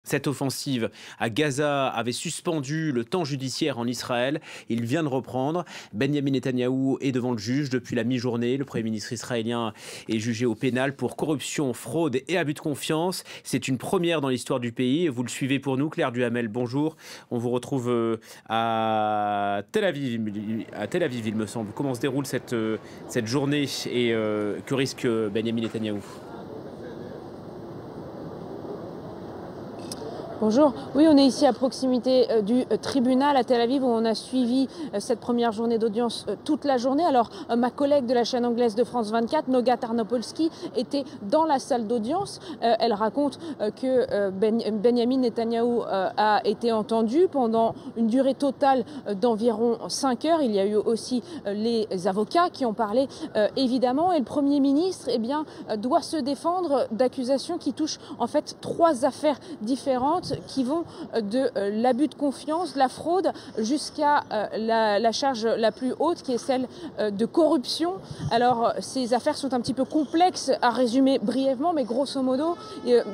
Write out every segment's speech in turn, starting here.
Cette offensive à Gaza avait suspendu le temps judiciaire en Israël. Il vient de reprendre. Benyamin Netanyahou est devant le juge depuis la mi-journée. Le Premier ministre israélien est jugé au pénal pour corruption, fraude et abus de confiance. C'est une première dans l'histoire du pays. Vous le suivez pour nous, Claire Duhamel. Bonjour. On vous retrouve à Tel Aviv, il me semble. Comment se déroule cette journée et que risque Benyamin Netanyahou? Bonjour, oui, on est ici à proximité du tribunal à Tel Aviv où on a suivi cette première journée d'audience toute la journée. Alors ma collègue de la chaîne anglaise de France 24, Noga Tarnopolsky, était dans la salle d'audience. Elle raconte que Benyamin Netanyahou a été entendu pendant une durée totale d'environ 5 heures. Il y a eu aussi les avocats qui ont parlé évidemment, et le Premier ministre doit se défendre d'accusations qui touchent en fait 3 affaires différentes qui vont de l'abus de confiance, de la fraude, jusqu'à la charge la plus haute qui est celle de corruption. Alors ces affaires sont un petit peu complexes à résumer brièvement, mais grosso modo,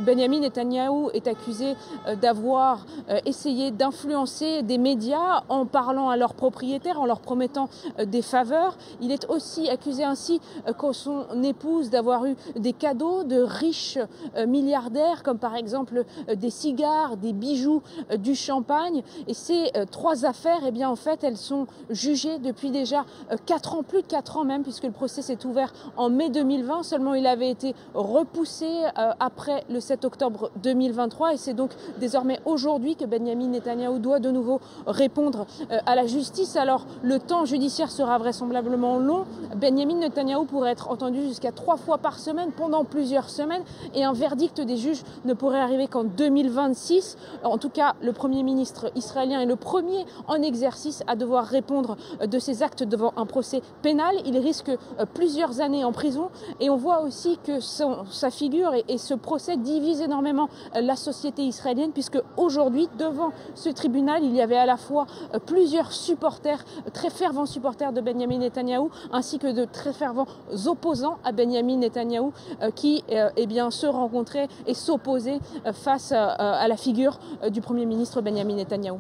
Benyamin Netanyahou est accusé d'avoir essayé d'influencer des médias en parlant à leurs propriétaires, en leur promettant des faveurs. Il est aussi accusé ainsi que son épouse d'avoir eu des cadeaux de riches milliardaires, comme par exemple des cigares, des bijoux, du champagne. Et ces 3 affaires, en fait, elles sont jugées depuis déjà 4 ans, plus de 4 ans même, puisque le procès s'est ouvert en mai 2020. Seulement, il avait été repoussé après le 7 octobre 2023. Et c'est donc désormais aujourd'hui que Benyamin Netanyahou doit de nouveau répondre à la justice. Alors, le temps judiciaire sera vraisemblablement long. Benyamin Netanyahou pourrait être entendu jusqu'à 3 fois par semaine pendant plusieurs semaines. Et un verdict des juges ne pourrait arriver qu'en 2026. En tout cas, le Premier ministre israélien est le premier en exercice à devoir répondre de ses actes devant un procès pénal. Il risque plusieurs années en prison et on voit aussi que sa figure et ce procès divise énormément la société israélienne, puisque aujourd'hui, devant ce tribunal, il y avait à la fois plusieurs supporters, très fervents supporters de Benyamin Netanyahou, ainsi que de très fervents opposants à Benyamin Netanyahou qui se rencontraient et s'opposaient face à la figure du Premier ministre Benyamin Netanyahou.